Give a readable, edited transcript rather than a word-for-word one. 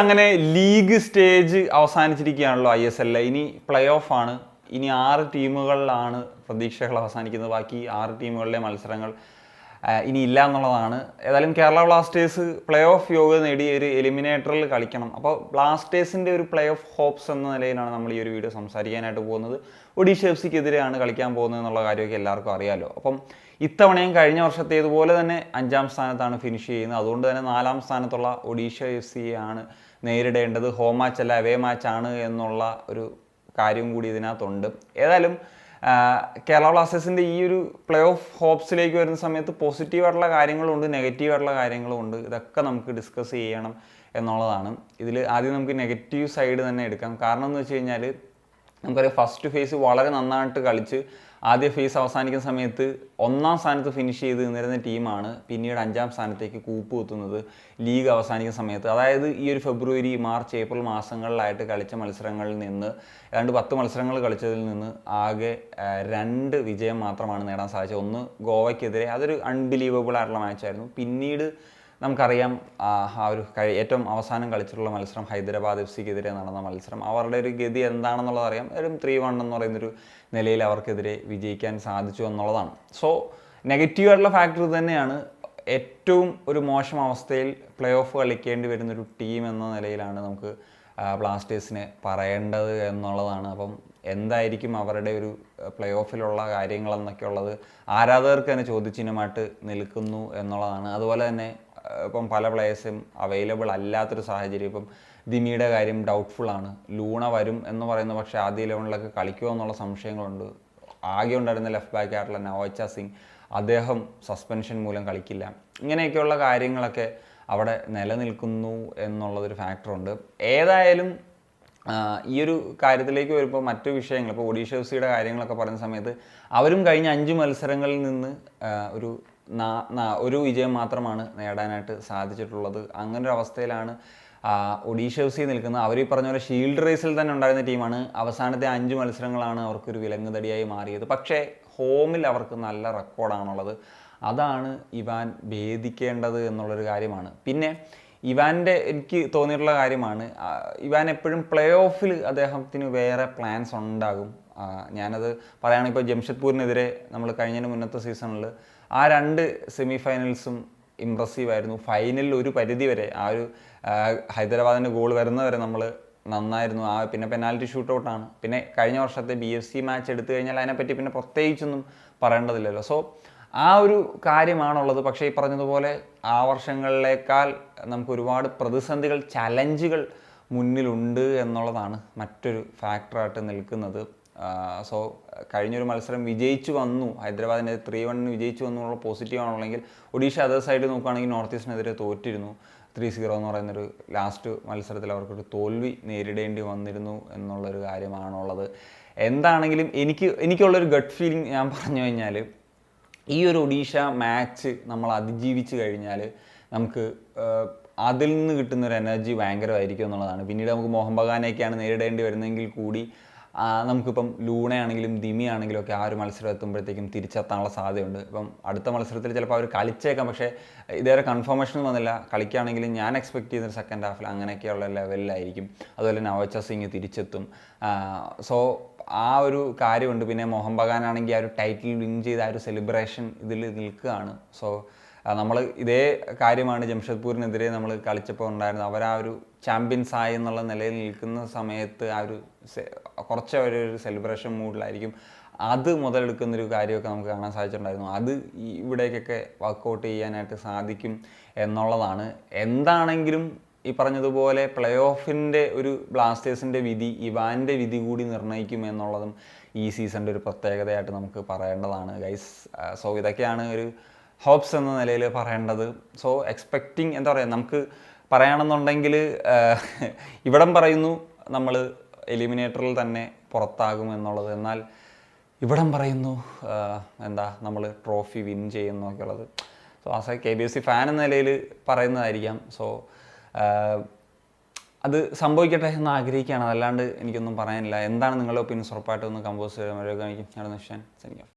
അങ്ങനെ league stage അവസാനിച്ചിരിക്കുകയാണല്ലോ ISL. ഇനി play off ആണ്. ഇനി 6 ടീമുകളിലാണ് പ്രതീക്ഷകൾ അവസാനിക്കുന്നത്. ബാക്കി 6 ടീമുകളിലെ മത്സരങ്ങൾ ഇനി ഇല്ല എന്നുള്ളതാണ്. ഏതായാലും കേരള ബ്ലാസ്റ്റേഴ്സ് പ്ലേ ഓഫ് യോഗ്യത നേടി ഒരു എലിമിനേറ്ററിൽ കളിക്കണം. അപ്പോൾ ബ്ലാസ്റ്റേഴ്സിൻ്റെ ഒരു പ്ലേ ഓഫ് ഹോപ്സ് എന്ന നിലയിലാണ് നമ്മൾ ഈ ഒരു വീഡിയോ സംസാരിക്കാനായിട്ട് പോകുന്നത്. ഒഡീഷ FC-ക്കെതിരെയാണ് കളിക്കാൻ പോകുന്നത് എന്നുള്ള കാര്യമൊക്കെ എല്ലാവർക്കും അറിയാമല്ലോ. അപ്പം ഇത്തവണയും കഴിഞ്ഞ വർഷത്തേതുപോലെ തന്നെ 5ാം സ്ഥാനത്താണ് ഫിനിഷ് ചെയ്യുന്നത്. അതുകൊണ്ട് തന്നെ 4ാം സ്ഥാനത്തുള്ള ഒഡീഷ FC-യെയാണ് നേരിടേണ്ടത്. ഹോം മാച്ച് അല്ല അവേ മാച്ചാണ് എന്നുള്ള ഒരു കാര്യം കൂടി ഇതിനകത്തുണ്ട്. ഏതായാലും കേരള ബ്ലാസ്റ്റേഴ്സിൻ്റെ ഈ ഒരു പ്ലേ ഓഫ് ഹോപ്സിലേക്ക് വരുന്ന സമയത്ത് പോസിറ്റീവായിട്ടുള്ള കാര്യങ്ങളുണ്ട്, നെഗറ്റീവായിട്ടുള്ള കാര്യങ്ങളുമുണ്ട്. ഇതൊക്കെ നമുക്ക് ഡിസ്കസ് ചെയ്യണം എന്നുള്ളതാണ്. ഇതിൽ ആദ്യം നമുക്ക് നെഗറ്റീവ് സൈഡ് തന്നെ എടുക്കാം. കാരണം എന്ന് വെച്ച് കഴിഞ്ഞാൽ നമുക്കറിയാം, ഫസ്റ്റ് ഫേസ് വളരെ നന്നായിട്ട് കളിച്ച് ആദ്യ ഫേസ് അവസാനിക്കുന്ന സമയത്ത് 1ാം സ്ഥാനത്ത് ഫിനിഷ് ചെയ്ത് നിന്നിരുന്ന ടീമാണ് പിന്നീട് 5ാം സ്ഥാനത്തേക്ക് കൂപ്പ് കുത്തുന്നത് ലീഗ് അവസാനിക്കുന്ന സമയത്ത്. അതായത് ഈ ഒരു ഫെബ്രുവരി, മാർച്ച്, ഏപ്രിൽ മാസങ്ങളിലായിട്ട് കളിച്ച മത്സരങ്ങളിൽ നിന്ന് ഏതാണ്ട് 10 മത്സരങ്ങൾ കളിച്ചതിൽ നിന്ന് ആകെ 2 വിജയം മാത്രമാണ് നേടാൻ സാധിച്ചത്. ഒന്ന് ഗോവയ്ക്കെതിരെ, അതൊരു അൺബിലീവബിൾ ആയിട്ടുള്ള മാച്ചായിരുന്നു. പിന്നീട് നമുക്കറിയാം ആ ഒരു ഏറ്റവും അവസാനം കളിച്ചിട്ടുള്ള മത്സരം ഹൈദരാബാദ് FC-ക്കെതിരെ നടന്ന മത്സരം. അവരുടെ ഒരു ഗതി എന്താണെന്നുള്ളത് അറിയാം. ഒരു 3-1 എന്ന് പറയുന്നൊരു നിലയിൽ അവർക്കെതിരെ വിജയിക്കാൻ സാധിച്ചു എന്നുള്ളതാണ്. സോ നെഗറ്റീവായിട്ടുള്ള ഫാക്ടർ തന്നെയാണ്. ഏറ്റവും ഒരു മോശം അവസ്ഥയിൽ പ്ലേ ഓഫ് കളിക്കേണ്ടി വരുന്നൊരു ടീം എന്ന നിലയിലാണ് നമുക്ക് ബ്ലാസ്റ്റേഴ്സിനെ പറയേണ്ടത് എന്നുള്ളതാണ്. അപ്പം എന്തായിരിക്കും അവരുടെ ഒരു പ്ലേ ഓഫിലുള്ള കാര്യങ്ങളെന്നൊക്കെ ഉള്ളത് ആരാധകർക്ക് തന്നെ ചോദ്യചിഹ്നമായിട്ട് നിൽക്കുന്നു എന്നുള്ളതാണ്. അതുപോലെ തന്നെ ഇപ്പം പല പ്ലേയേഴ്സും അവൈലബിൾ അല്ലാത്തൊരു സാഹചര്യം. ഇപ്പം ദിമിയുടെ കാര്യം ഡൗട്ട്ഫുള്ളാണ്. ലൂണ വരും എന്ന് പറയുന്നു, പക്ഷേ ആദ്യ 11-ലൊക്കെ കളിക്കുമോ എന്നുള്ള സംശയങ്ങളുണ്ട്. ആകെ ഉണ്ടായിരുന്ന ലെഫ്റ്റ് ബാക്ക് ആയിട്ടുള്ള നവോച്ച സിംഗ്, അദ്ദേഹം സസ്പെൻഷൻ മൂലം കളിക്കില്ല. ഇങ്ങനെയൊക്കെയുള്ള കാര്യങ്ങളൊക്കെ അവിടെ നിലനിൽക്കുന്നു എന്നുള്ളതൊരു ഫാക്ടറുണ്ട്. ഏതായാലും ഈ ഒരു കാര്യത്തിലേക്ക് വരുമ്പോൾ മറ്റു വിഷയങ്ങൾ, ഇപ്പോൾ ഒഡീഷ FC-യുടെ കാര്യങ്ങളൊക്കെ പറയുന്ന സമയത്ത് അവരും കഴിഞ്ഞ 5 മത്സരങ്ങളിൽ നിന്ന് ഒരു വിജയം മാത്രമാണ് നേടാനായിട്ട് സാധിച്ചിട്ടുള്ളത്. അങ്ങനൊരു അവസ്ഥയിലാണ് ഒഡീഷ FC നിൽക്കുന്നത്. അവർ ഈ പറഞ്ഞ പോലെ ഷീൽഡ് റേസിൽ തന്നെ ഉണ്ടായിരുന്ന ടീമാണ്. അവസാനത്തെ 5 മത്സരങ്ങളാണ് അവർക്കൊരു വിലങ്ങുതടിയായി മാറിയത്. പക്ഷേ ഹോമിൽ അവർക്ക് നല്ല റെക്കോർഡാണുള്ളത്. അതാണ് ഇവാൻ ഭേദിക്കേണ്ടത് എന്നുള്ളൊരു കാര്യമാണ്. പിന്നെ ഇവാൻ്റെ എനിക്ക് തോന്നിയിട്ടുള്ള കാര്യമാണ്, ഇവാൻ എപ്പോഴും പ്ലേ ഓഫിൽ അദ്ദേഹത്തിന് വേറെ പ്ലാൻസ് ഉണ്ടാകും. ഞാനത് പറയുകയാണെങ്കിൽ ഇപ്പോൾ ജംഷഡ്പൂരിനെതിരെ നമ്മൾ കഴിഞ്ഞതിന് മുന്നത്തെ സീസണിൽ ആ 2 സെമി ഫൈനൽസും ഇമ്പ്രസീവായിരുന്നു. ഫൈനലിൽ ഒരു പരിധി വരെ ആ ഒരു ഹൈദരാബാദിൻ്റെ ഗോൾ വരുന്നവരെ നമ്മൾ നന്നായിരുന്നു. പിന്നെ പെനാൽറ്റി ഷൂട്ടൗട്ടാണ്. പിന്നെ കഴിഞ്ഞ വർഷത്തെ BFC മാച്ച് എടുത്തു കഴിഞ്ഞാൽ അതിനെപ്പറ്റി പിന്നെ പ്രത്യേകിച്ചൊന്നും പറയേണ്ടതില്ലല്ലോ. സോ ആ ഒരു കാര്യമാണുള്ളത്. പക്ഷേ ഈ പറഞ്ഞതുപോലെ ആ വർഷങ്ങളിലേക്കാൾ നമുക്ക് ഒരുപാട് പ്രതിസന്ധികൾ, ചലഞ്ചുകൾ മുന്നിലുണ്ട് എന്നുള്ളതാണ് മറ്റൊരു ഫാക്ടറായിട്ട് നിൽക്കുന്നത്. സോ കഴിഞ്ഞൊരു മത്സരം വിജയിച്ചു വന്നു, ഹൈദരാബാദിൻ്റെ 3-1 വിജയിച്ചു വന്നു എന്നുള്ള പോസിറ്റീവ് ആണുള്ളെങ്കിൽ ഒഡീഷ അതർ സൈഡ് നോക്കുകയാണെങ്കിൽ നോർത്ത് ഈസ്റ്റിനെതിരെ തോറ്റിരുന്നു. 3-0 എന്ന് പറയുന്നൊരു ലാസ്റ്റ് മത്സരത്തിൽ അവർക്കൊരു തോൽവി നേരിടേണ്ടി വന്നിരുന്നു എന്നുള്ളൊരു കാര്യമാണുള്ളത്. എന്താണെങ്കിലും എനിക്കുള്ളൊരു ഗട്ട് ഫീലിംഗ് ഞാൻ പറഞ്ഞു കഴിഞ്ഞാൽ, ഈ ഒരു ഒഡീഷ മാച്ച് നമ്മൾ അതിജീവിച്ച് കഴിഞ്ഞാൽ നമുക്ക് അതിൽ നിന്ന് കിട്ടുന്നൊരു എനർജി ഭയങ്കരമായിരിക്കും എന്നുള്ളതാണ്. പിന്നീട് നമുക്ക് മോഹൻ ബഗാനെയൊക്കെയാണ് നേരിടേണ്ടി വരുന്നതെങ്കിൽ കൂടി നമുക്കിപ്പം ലൂണയാണെങ്കിലും ദിമി ആണെങ്കിലും ഒക്കെ ആ ഒരു മത്സരം എത്തുമ്പോഴത്തേക്കും തിരിച്ചെത്താനുള്ള സാധ്യതയുണ്ട്. ഇപ്പം അടുത്ത മത്സരത്തിൽ ചിലപ്പോൾ അവർ കളിച്ചേക്കാം, പക്ഷേ ഇതേവരെ കൺഫർമേഷൻ വന്നില്ല. കളിക്കുകയാണെങ്കിലും ഞാൻ എക്സ്പെക്ട് ചെയ്യുന്നൊരു സെക്കൻഡ് ഹാഫിൽ അങ്ങനെയൊക്കെയുള്ള ലെവലിലായിരിക്കും. അതുപോലെ നവോച്ച സിംഗ് തിരിച്ചെത്തും. സോ ആ ഒരു കാര്യമുണ്ട്. പിന്നെ മോഹൻ ബഗാൻ ആണെങ്കിൽ ആ ഒരു ടൈറ്റിൽ വിൻ ചെയ്ത ആ ഒരു സെലിബ്രേഷൻ ഇതിൽ നിൽക്കുകയാണ്. സോ നമ്മൾ ഇതേ കാര്യമാണ് ജംഷഡ്പൂരിനെതിരെ നമ്മൾ കളിച്ചപ്പോൾ ഉണ്ടായിരുന്നത്. അവർ ആ ഒരു ചാമ്പ്യൻസ് ആയി എന്നുള്ള നിലയിൽ നിൽക്കുന്ന സമയത്ത് ആ ഒരു കുറച്ച് ഒരു സെലിബ്രേഷൻ മൂഡിലായിരിക്കും. അത് മുതലെടുക്കുന്നൊരു കാര്യമൊക്കെ നമുക്ക് കാണാൻ സാധിച്ചിട്ടുണ്ടായിരുന്നു. അത് ഇവിടേക്കൊക്കെ വർക്കൗട്ട് ചെയ്യാനായിട്ട് സാധിക്കും എന്നുള്ളതാണ്. എന്താണെങ്കിലും ഈ പറഞ്ഞതുപോലെ പ്ലേ ഓഫിൻ്റെ ഒരു ബ്ലാസ്റ്റേഴ്സിൻ്റെ വിധി ഇവാൻ്റെ വിധി കൂടി നിർണ്ണയിക്കും എന്നുള്ളതും ഈ സീസണിൻ്റെ ഒരു പ്രത്യേകതയായിട്ട് നമുക്ക് പറയേണ്ടതാണ് ഗൈസ്. സോ ഇതൊക്കെയാണ് ഒരു ഹോപ്സ് എന്ന നിലയിൽ പറയേണ്ടത്. സോ എക്സ്പെക്റ്റിംഗ് എന്താ പറയുക, നമുക്ക് പറയുകയാണെന്നുണ്ടെങ്കിൽ ഇവിടം പറയുന്നു നമ്മൾ എലിമിനേറ്ററിൽ തന്നെ പുറത്താകും എന്നുള്ളത്. എന്നാൽ ഇവിടം പറയുന്നു നമ്മൾ ട്രോഫി വിൻ ചെയ്യുന്നൊക്കെ ഉള്ളത്. So as A KBFC fan എന്ന നിലയിൽ പറയുന്നതായിരിക്കാം. സോ അത് സംഭവിക്കട്ടെ എന്ന് ആഗ്രഹിക്കുകയാണ്. അതല്ലാണ്ട് എനിക്കൊന്നും പറയാനില്ല. എന്താണ് നിങ്ങളുടെ ഒപ്പീനിയൻസ് ഉറപ്പായിട്ടും ഒന്ന് കമ്പോസ് ചെയ്യാൻ കാണിക്കും. ഞാൻ നിഷാൻ.